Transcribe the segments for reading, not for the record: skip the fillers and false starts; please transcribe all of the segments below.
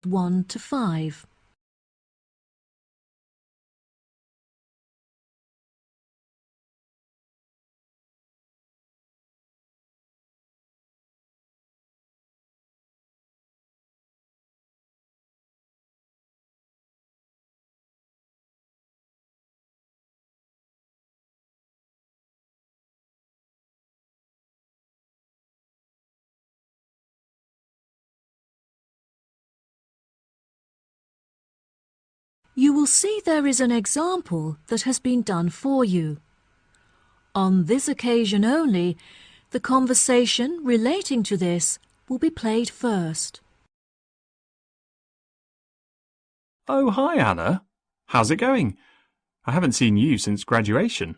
1 to 5. You will see there is an example that has been done for you. On this occasion only, the conversation relating to this will be played first. Oh, hi, Anna. How's it going? I haven't seen you since graduation.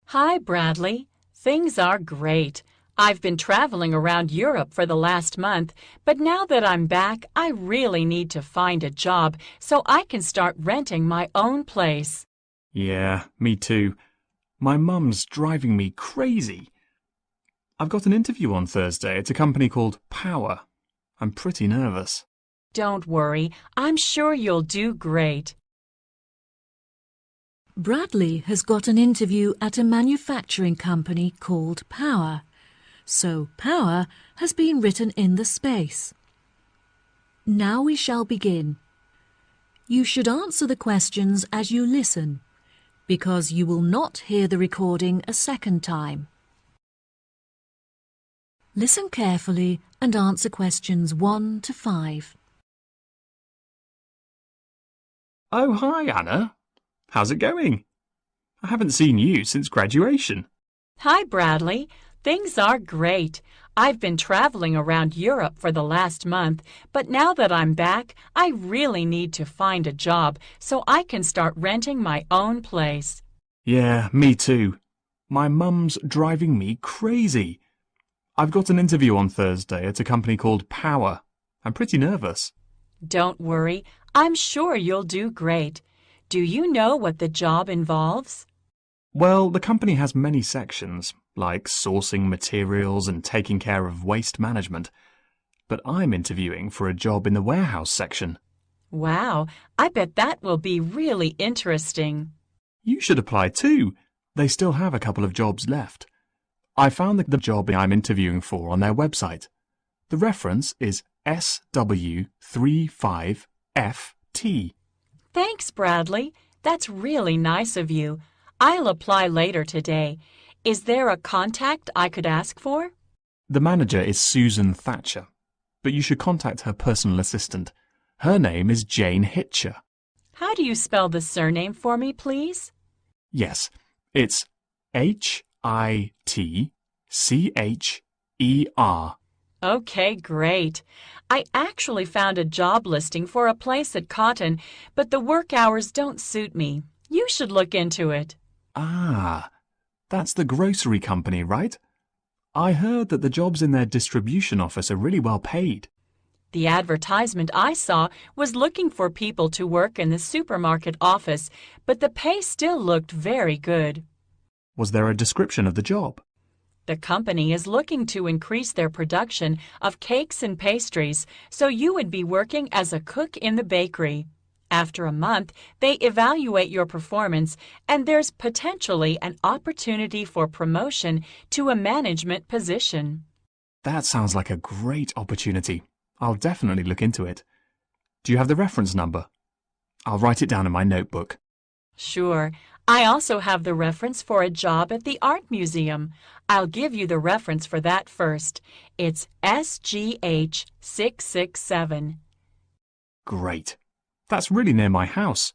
Hi, Bradley. Things are great. I've been traveling around Europe for the last month, but now that I'm back, I really need to find a job so I can start renting my own place. Yeah, me too. My mum's driving me crazy. I've got an interview on Thursday at a company called Power. I'm pretty nervous. Don't worry, I'm sure you'll do great. Bradley has got an interview at a manufacturing company called Power, so Power has been written in the space. Now we shall begin. You should answer the questions as you listen, because you will not hear the recording a second time. Listen carefully and answer questions 1 to 5. Oh, hi, Anna. How's it going? I haven't seen you since graduation. Hi, Bradley. Things are great. I've been traveling around Europe for the last month, but now that I'm back, I really need to find a job so I can start renting my own place. Yeah, me too. My mum's driving me crazy. I've got an interview on Thursday at a company called Power. I'm pretty nervous. Don't worry, I'm sure you'll do great. Do you know what the job involves? Well, the company has many sections, like sourcing materials and taking care of waste management. But I'm interviewing for a job in the warehouse section. Wow, I bet that will be really interesting. You should apply too. They still have a couple of jobs left. I found the job I'm interviewing for on their website. The reference is SW35FT. Thanks, Bradley. That's really nice of you. I'll apply later today. Is there a contact I could ask for? The manager is Susan Thatcher, but you should contact her personal assistant. Her name is Jane Hitcher. How do you spell the surname for me, please? Yes, it's Hitcher. Okay, great. I actually found a job listing for a place at Cotton, but the work hours don't suit me. You should look into it. Ah, that's the grocery company, right? I heard that the jobs in their distribution office are really well paid. The advertisement I saw was looking for people to work in the supermarket office, but the pay still looked very good. Was there a description of the job? The company is looking to increase their production of cakes and pastries, so you would be working as a cook in the bakery. After a month, they evaluate your performance, and there's potentially an opportunity for promotion to a management position. That sounds like a great opportunity. I'll definitely look into it. Do you have the reference number? I'll write it down in my notebook. Sure. I also have the reference for a job at the art museum. I'll give you the reference for that first. It's SGH 667. Great. That's really near my house.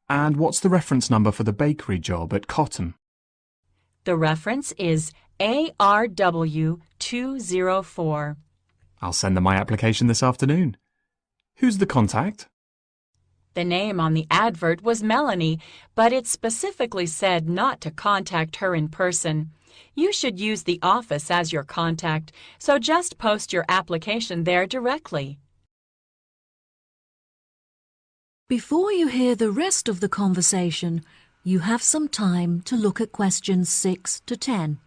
And what's the reference number for the bakery job at Cotton? The reference is ARW 204. I'll send them my application this afternoon. Who's the contact? The name on the advert was Melanie, but it specifically said not to contact her in person. You should use the office as your contact, so just post your application there directly. Before you hear the rest of the conversation, you have some time to look at questions 6 to 10.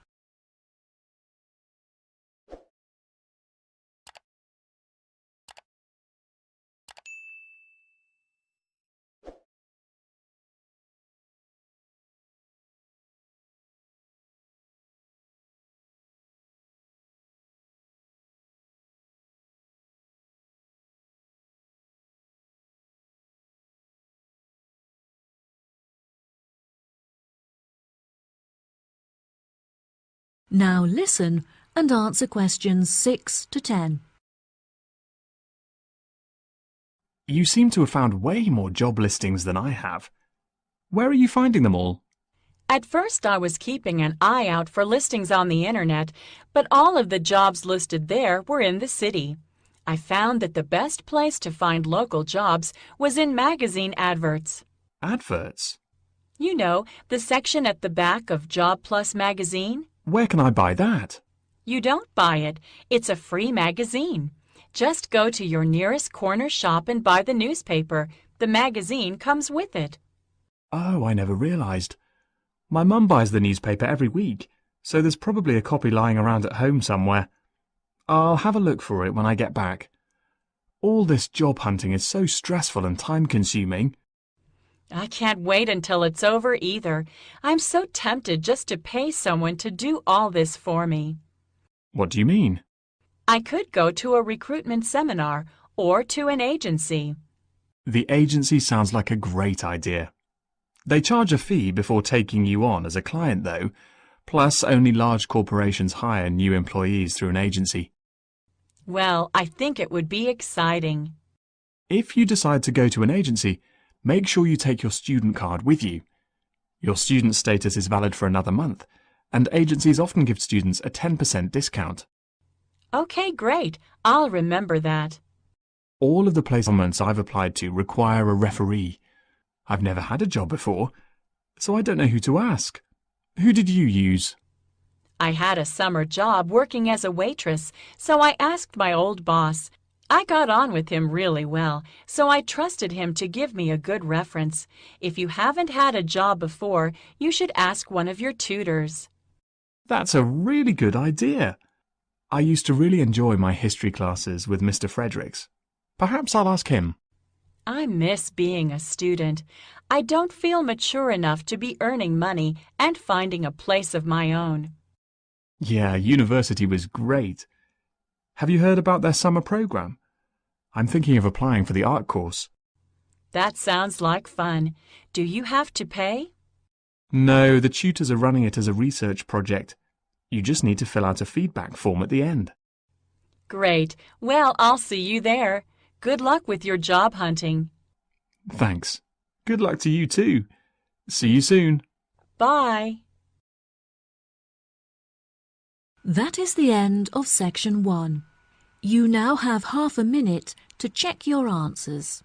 Now listen and answer questions 6 to 10. You seem to have found way more job listings than I have. Where are you finding them all? At first I was keeping an eye out for listings on the internet, but all of the jobs listed there were in the city. I found that the best place to find local jobs was in magazine adverts. Adverts? You know, the section at the back of Job Plus magazine? Where can I buy that? You don't buy it. It's a free magazine. Just go to your nearest corner shop and buy the newspaper. The magazine comes with it. Oh, I never realised. My mum buys the newspaper every week, so there's probably a copy lying around at home somewhere. I'll have a look for it when I get back. All this job hunting is so stressful and time-consuming. I can't wait until it's over either. I'm so tempted just to pay someone to do all this for me. What do you mean? I could go to a recruitment seminar or to an agency. The agency sounds like a great idea. They charge a fee before taking you on as a client, though, plus only large corporations hire new employees through an agency. Well, I think it would be exciting. If you decide to go to an agency, make sure you take your student card with you. Your student status is valid for another month, and agencies often give students a 10% discount. Okay, great. I'll remember that. All of the placements I've applied to require a referee. I've never had a job before, so I don't know who to ask. Who did you use? I had a summer job working as a waitress, so I asked my old boss. I got on with him really well, so I trusted him to give me a good reference. If you haven't had a job before, you should ask one of your tutors. That's a really good idea. I used to really enjoy my history classes with Mr. Fredericks. Perhaps I'll ask him. I miss being a student. I don't feel mature enough to be earning money and finding a place of my own. Yeah, university was great. Have you heard about their summer program? I'm thinking of applying for the art course. That sounds like fun. Do you have to pay? No, the tutors are running it as a research project. You just need to fill out a feedback form at the end. Great. Well, I'll see you there. Good luck with your job hunting. Thanks. Good luck to you too. See you soon. Bye. That is the end of section 1. You now have half a minute to check your answers.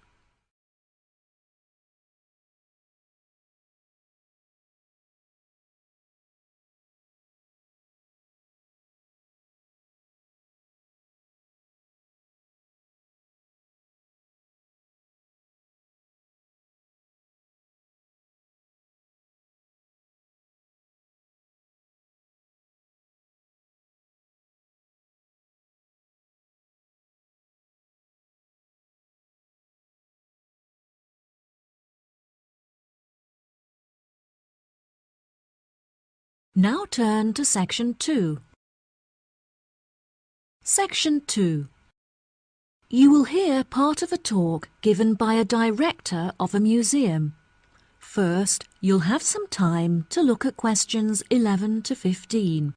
Now turn to section 2. Section 2. You will hear part of a talk given by a director of a museum. First, you'll have some time to look at questions 11 to 15.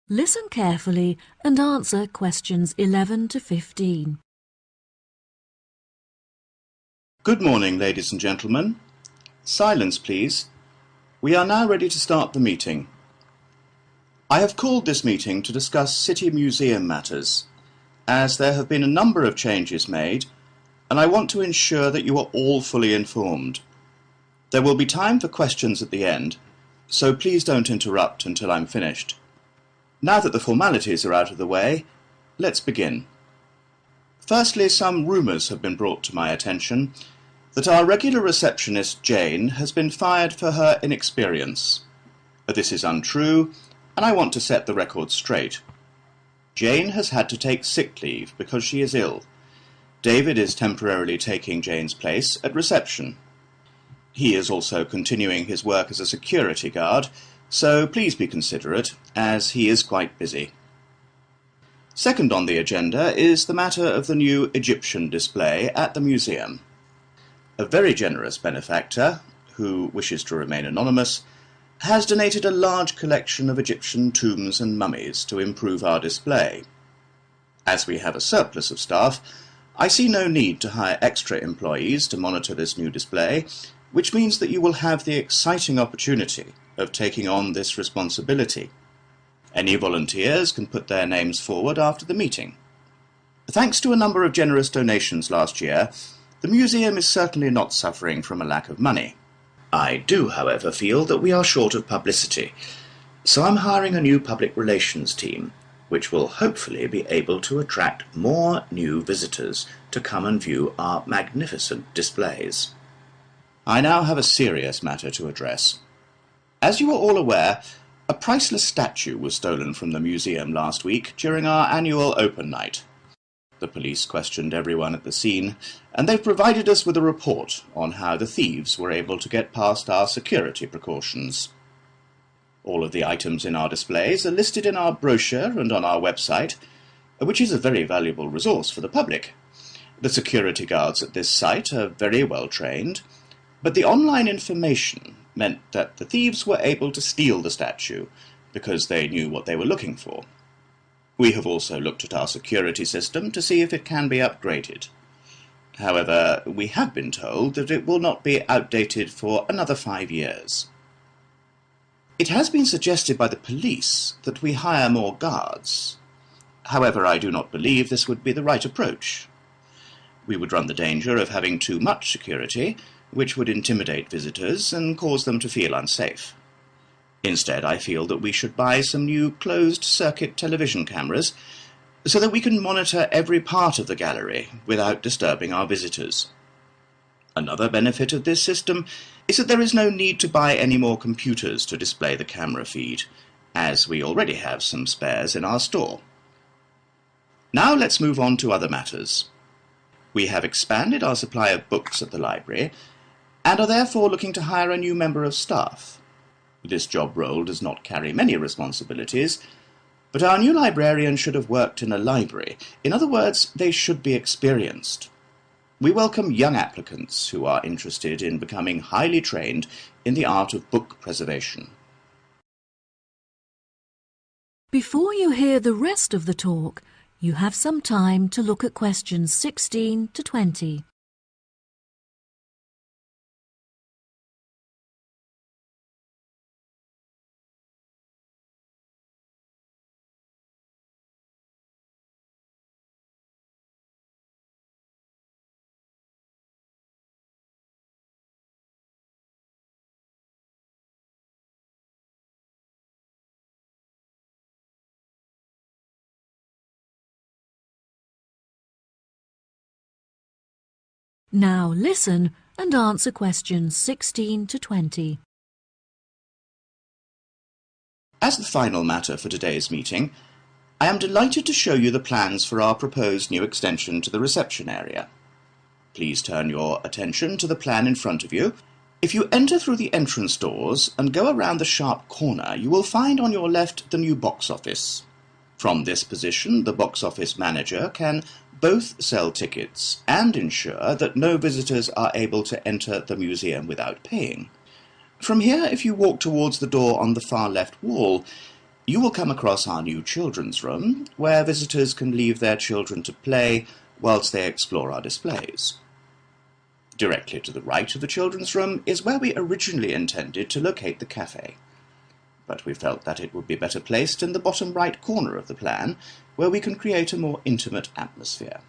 Listen carefully and answer questions 11 to 15. Good morning, ladies and gentlemen. Silence, please. We are now ready to start the meeting. I have called this meeting to discuss City Museum matters, as there have been a number of changes made, and I want to ensure that you are all fully informed. There will be time for questions at the end, so please don't interrupt until I'm finished. Now that the formalities are out of the way, let's begin. Firstly, some rumours have been brought to my attention that our regular receptionist, Jane, has been fired for her inexperience. This is untrue, and I want to set the record straight. Jane has had to take sick leave because she is ill. David is temporarily taking Jane's place at reception. He is also continuing his work as a security guard, so please be considerate, as he is quite busy. Second on the agenda is the matter of the new Egyptian display at the museum. A very generous benefactor, who wishes to remain anonymous, has donated a large collection of Egyptian tombs and mummies to improve our display. As we have a surplus of staff, I see no need to hire extra employees to monitor this new display, which means that you will have the exciting opportunity of taking on this responsibility. Any volunteers can put their names forward after the meeting. Thanks to a number of generous donations last year, the museum is certainly not suffering from a lack of money. I do, however, feel that we are short of publicity, so I'm hiring a new public relations team, which will hopefully be able to attract more new visitors to come and view our magnificent displays. I now have a serious matter to address. As you are all aware, a priceless statue was stolen from the museum last week during our annual open night. The police questioned everyone at the scene, and they've provided us with a report on how the thieves were able to get past our security precautions. All of the items in our displays are listed in our brochure and on our website, which is a very valuable resource for the public. The security guards at this site are very well trained, but the online information meant that the thieves were able to steal the statue because they knew what they were looking for. We have also looked at our security system to see if it can be upgraded. However, we have been told that it will not be outdated for another 5 years. It has been suggested by the police that we hire more guards. However, I do not believe this would be the right approach. We would run the danger of having too much security, which would intimidate visitors and cause them to feel unsafe. Instead, I feel that we should buy some new closed-circuit television cameras so that we can monitor every part of the gallery without disturbing our visitors. Another benefit of this system is that there is no need to buy any more computers to display the camera feed, as we already have some spares in our store. Now let's move on to other matters. We have expanded our supply of books at the library, and are therefore looking to hire a new member of staff. This job role does not carry many responsibilities, but our new librarian should have worked in a library. In other words, they should be experienced. We welcome young applicants who are interested in becoming highly trained in the art of book preservation. Before you hear the rest of the talk, you have some time to look at questions 16 to 20. Now listen and answer questions 16 to 20. As the final matter for today's meeting, I am delighted to show you the plans for our proposed new extension to the reception area. Please turn your attention to the plan in front of you. If you enter through the entrance doors and go around the sharp corner, you will find on your left the new box office. From this position, the box office manager can both sell tickets and ensure that no visitors are able to enter the museum without paying. From here, if you walk towards the door on the far left wall, you will come across our new children's room, where visitors can leave their children to play whilst they explore our displays. Directly to the right of the children's room is where we originally intended to locate the cafe, but we felt that it would be better placed in the bottom right corner of the plan, where we can create a more intimate atmosphere.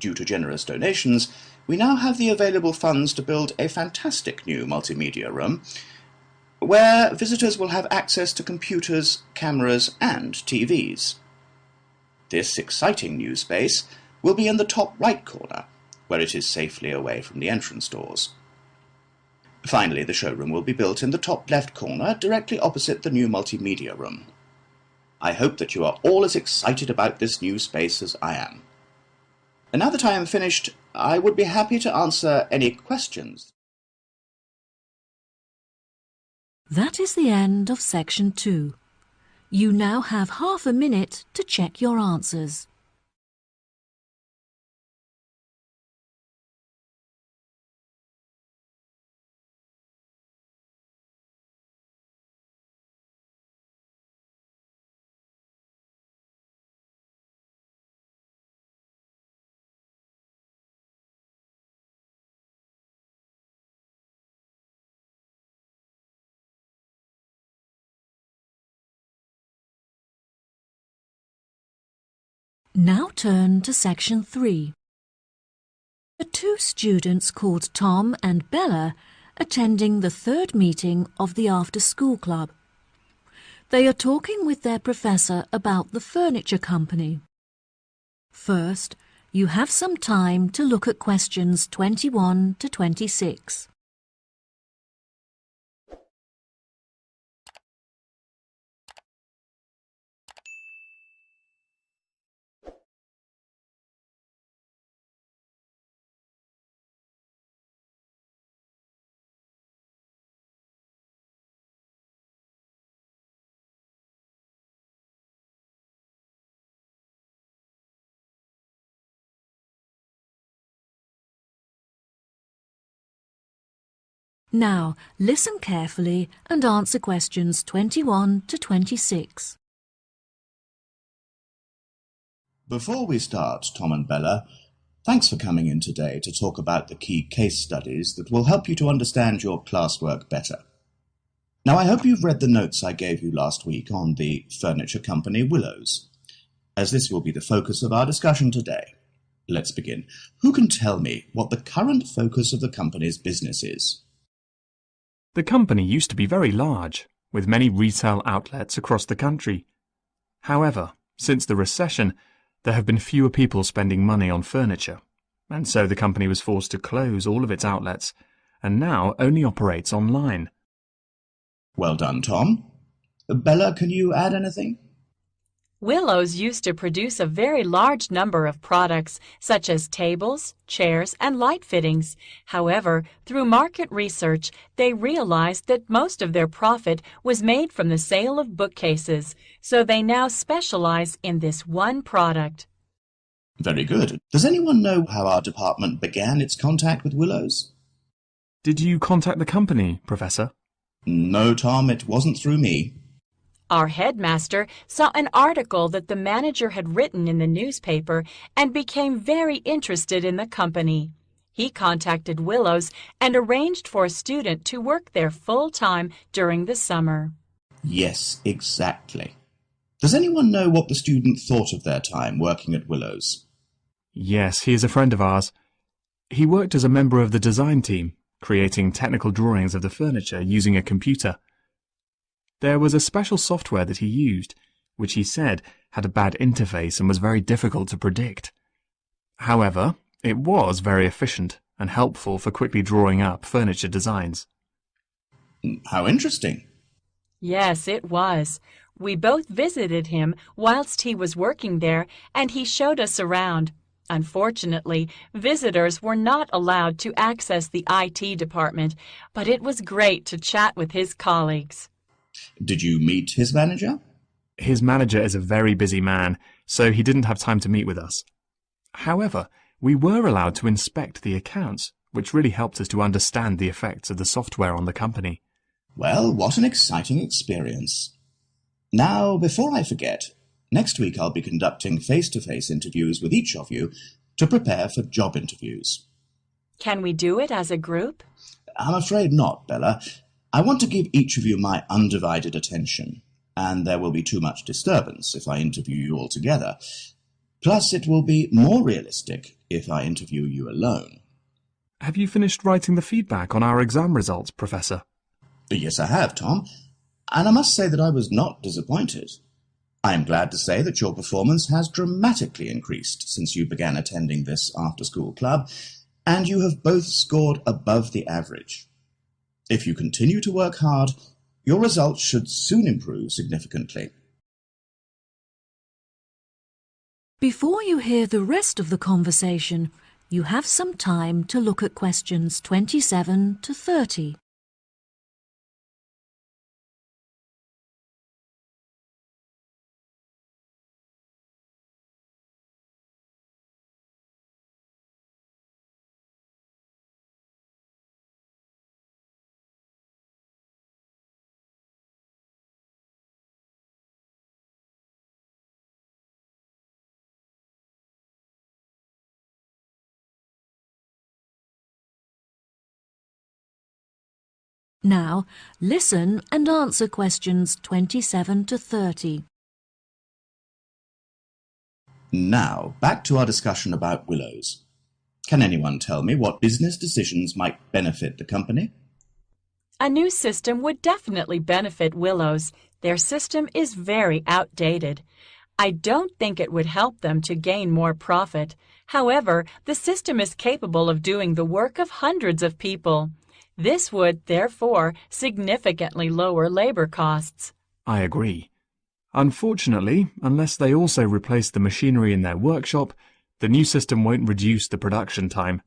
Due to generous donations, we now have the available funds to build a fantastic new multimedia room, where visitors will have access to computers, cameras, and TVs. This exciting new space will be in the top right corner, where it is safely away from the entrance doors. Finally, the showroom will be built in the top left corner, directly opposite the new multimedia room. I hope that you are all as excited about this new space as I am. And now that I am finished, I would be happy to answer any questions. That is the end of section 2. You now have half a minute to check your answers. Now turn to section 3. The two students called Tom and Bella attending the third meeting of the after-school club. They are talking with their professor about the furniture company. First, you have some time to look at questions 21 to 26. Now, listen carefully and answer questions 21 to 26. Before we start, Tom and Bella, thanks for coming in today to talk about the key case studies that will help you to understand your classwork better. Now, I hope you've read the notes I gave you last week on the furniture company Willows, as this will be the focus of our discussion today. Let's begin. Who can tell me what the current focus of the company's business is? The company used to be very large, with many retail outlets across the country. However, since the recession, there have been fewer people spending money on furniture, and so the company was forced to close all of its outlets, and now only operates online. Well done, Tom. Bella, can you add anything? Willows used to produce a very large number of products, such as tables, chairs, and light fittings. However, through market research, they realized that most of their profit was made from the sale of bookcases, so they now specialize in this one product. Very good. Does anyone know how our department began its contact with Willows? Did you contact the company, Professor? No, Tom, it wasn't through me. Our headmaster saw an article that the manager had written in the newspaper and became very interested in the company. He contacted Willows and arranged for a student to work there full-time during the summer. Yes, exactly. Does anyone know what the student thought of their time working at Willows? Yes, he is a friend of ours. He worked as a member of the design team, creating technical drawings of the furniture using a computer. There was a special software that he used, which he said had a bad interface and was very difficult to predict. However, it was very efficient and helpful for quickly drawing up furniture designs. How interesting. Yes, it was. We both visited him whilst he was working there, and he showed us around. Unfortunately, visitors were not allowed to access the IT department, but it was great to chat with his colleagues. Did you meet his manager? His manager is a very busy man, so he didn't have time to meet with us. However, we were allowed to inspect the accounts, which really helped us to understand the effects of the software on the company. Well, what an exciting experience. Now, before I forget, next week I'll be conducting face-to-face interviews with each of you to prepare for job interviews. Can we do it as a group? I'm afraid not, Bella. I want to give each of you my undivided attention, and there will be too much disturbance if I interview you all together. Plus, it will be more realistic if I interview you alone. Have you finished writing the feedback on our exam results, Professor? Yes, I have, Tom, and I must say that I was not disappointed. I am glad to say that your performance has dramatically increased since you began attending this after-school club, and you have both scored above the average. If you continue to work hard, your results should soon improve significantly. Before you hear the rest of the conversation, you have some time to look at questions 27 to 30. Now, listen and answer questions 27 to 30. Now, back to our discussion about willows. Can anyone tell me what business decisions might benefit the company? A new system would definitely benefit Willows. Their system is very outdated. I don't think it would help them to gain more profit. However, the system is capable of doing the work of hundreds of people. This would, therefore, significantly lower labor costs. I agree. Unfortunately, unless they also replace the machinery in their workshop, the new system won't reduce the production time.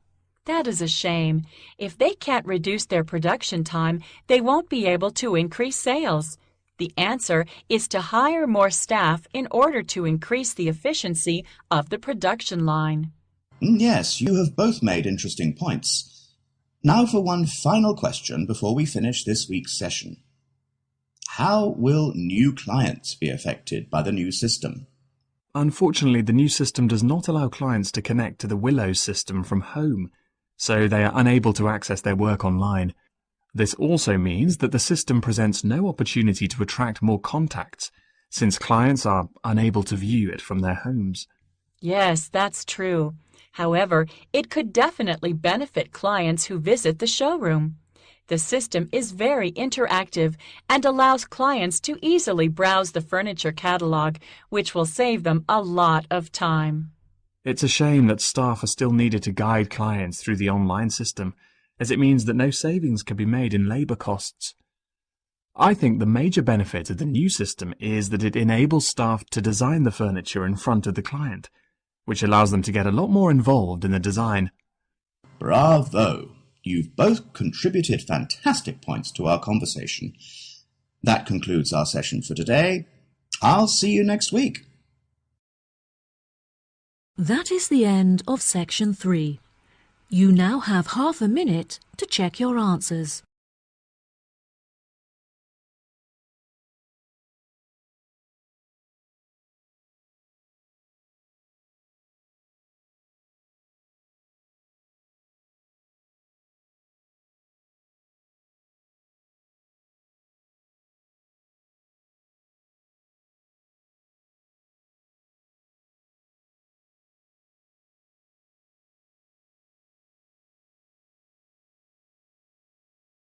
That is a shame. If they can't reduce their production time, they won't be able to increase sales. The answer is to hire more staff in order to increase the efficiency of the production line. Yes, you have both made interesting points. Now for one final question before we finish this week's session. How will new clients be affected by the new system? Unfortunately, the new system does not allow clients to connect to the Willows system from home, so they are unable to access their work online. This also means that the system presents no opportunity to attract more contacts, since clients are unable to view it from their homes. Yes, that's true. However, it could definitely benefit clients who visit the showroom. The system is very interactive and allows clients to easily browse the furniture catalog, which will save them a lot of time. It's a shame that staff are still needed to guide clients through the online system, as it means that no savings can be made in labor costs. I think the major benefit of the new system is that it enables staff to design the furniture in front of the client, which allows them to get a lot more involved in the design. Bravo! You've both contributed fantastic points to our conversation. That concludes our session for today. I'll see you next week. That is the end of section 3. You now have half a minute to check your answers.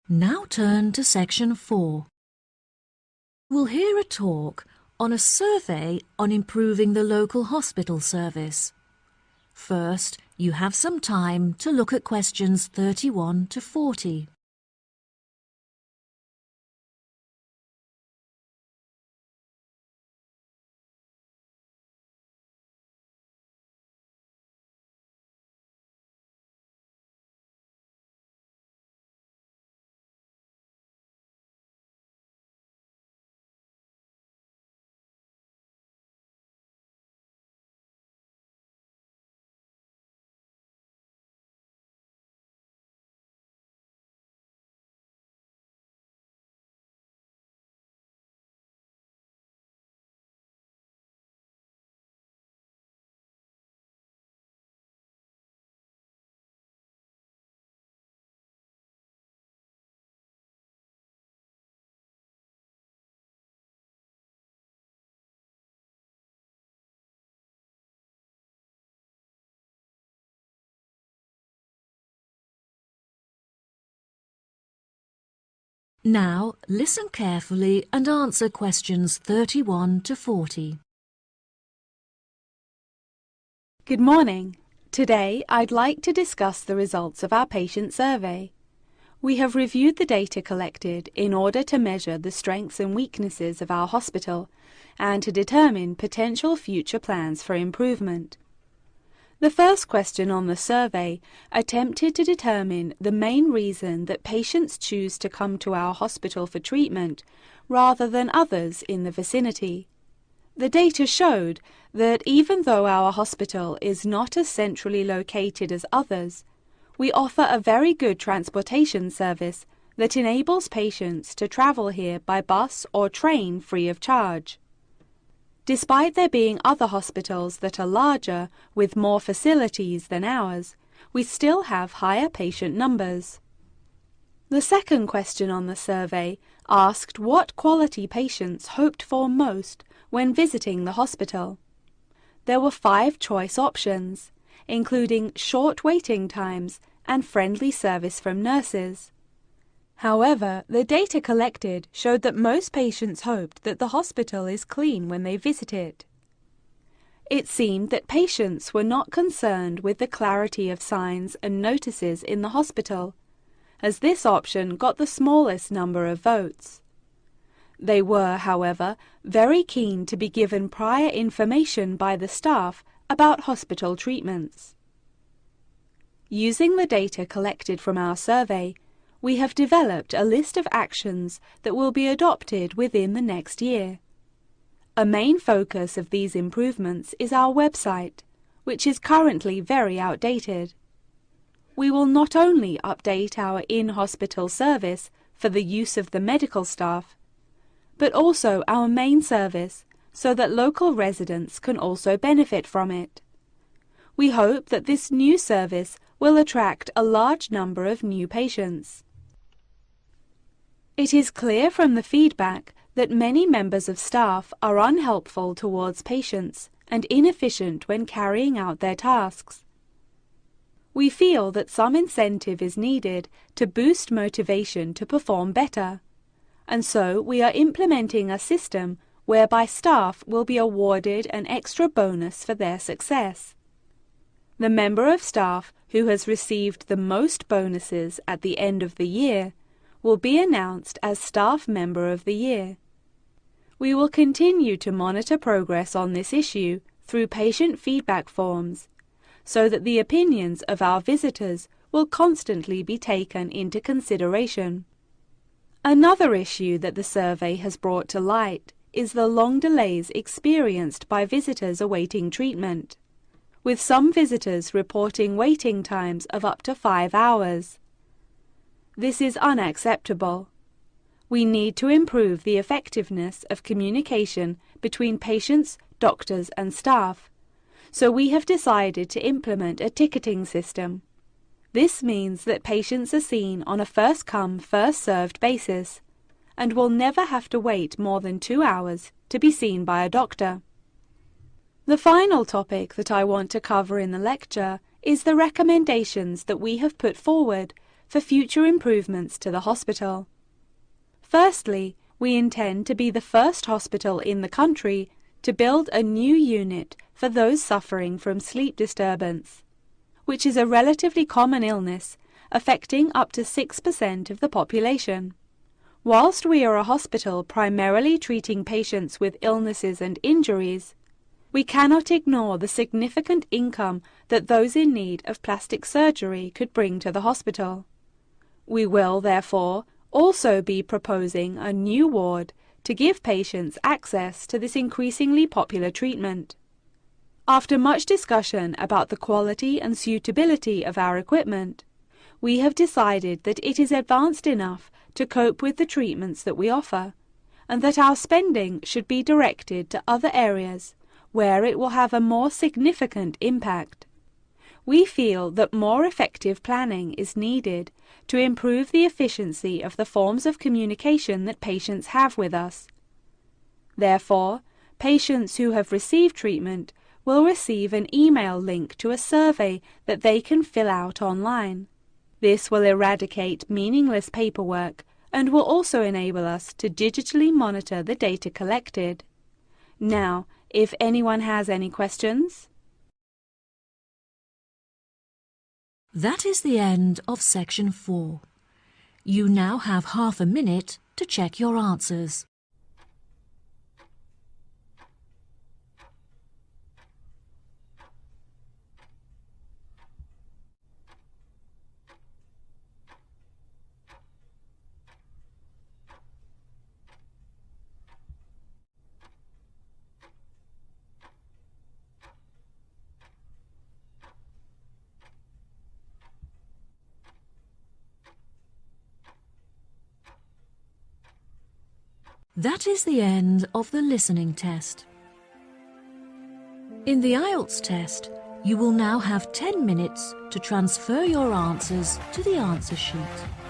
Now turn to section 4. We'll hear a talk on a survey on improving the local hospital service. First, you have some time to look at questions 31 to 40. Now, listen carefully and answer questions 31 to 40. Good morning. Today I'd like to discuss the results of our patient survey. We have reviewed the data collected in order to measure the strengths and weaknesses of our hospital and to determine potential future plans for improvement. The first question on the survey attempted to determine the main reason that patients choose to come to our hospital for treatment rather than others in the vicinity. The data showed that even though our hospital is not as centrally located as others, we offer a very good transportation service that enables patients to travel here by bus or train free of charge. Despite there being other hospitals that are larger with more facilities than ours, we still have higher patient numbers. The second question on the survey asked what quality patients hoped for most when visiting the hospital. There were 5 choice options, including short waiting times and friendly service from nurses. However, the data collected showed that most patients hoped that the hospital is clean when they visit it. It seemed that patients were not concerned with the clarity of signs and notices in the hospital, as this option got the smallest number of votes. They were, however, very keen to be given prior information by the staff about hospital treatments. Using the data collected from our survey, we have developed a list of actions that will be adopted within the next year. A main focus of these improvements is our website, which is currently very outdated. We will not only update our in-hospital service for the use of the medical staff, but also our main service so that local residents can also benefit from it. We hope that this new service will attract a large number of new patients. It is clear from the feedback that many members of staff are unhelpful towards patients and inefficient when carrying out their tasks. We feel that some incentive is needed to boost motivation to perform better, and so we are implementing a system whereby staff will be awarded an extra bonus for their success. The member of staff who has received the most bonuses at the end of the year will be announced as Staff Member of the Year. We will continue to monitor progress on this issue through patient feedback forms, so that the opinions of our visitors will constantly be taken into consideration. Another issue that the survey has brought to light is the long delays experienced by visitors awaiting treatment, with some visitors reporting waiting times of up to 5 hours. This is unacceptable. We need to improve the effectiveness of communication between patients, doctors and staff, so we have decided to implement a ticketing system. This means that patients are seen on a first-come, first-served basis and will never have to wait more than 2 hours to be seen by a doctor. The final topic that I want to cover in the lecture is the recommendations that we have put forward for future improvements to the hospital. Firstly, we intend to be the first hospital in the country to build a new unit for those suffering from sleep disturbance, which is a relatively common illness affecting up to 6% of the population. Whilst we are a hospital primarily treating patients with illnesses and injuries, we cannot ignore the significant income that those in need of plastic surgery could bring to the hospital. We will, therefore, also be proposing a new ward to give patients access to this increasingly popular treatment. After much discussion about the quality and suitability of our equipment, we have decided that it is advanced enough to cope with the treatments that we offer, and that our spending should be directed to other areas where it will have a more significant impact. We feel that more effective planning is needed to improve the efficiency of the forms of communication that patients have with us. Therefore, patients who have received treatment will receive an email link to a survey that they can fill out online. This will eradicate meaningless paperwork and will also enable us to digitally monitor the data collected. Now, if anyone has any questions. That is the end of section 4. You now have half a minute to check your answers. That is the end of the listening test. In the Ielts test, you will now have 10 minutes to transfer your answers to the answer sheet.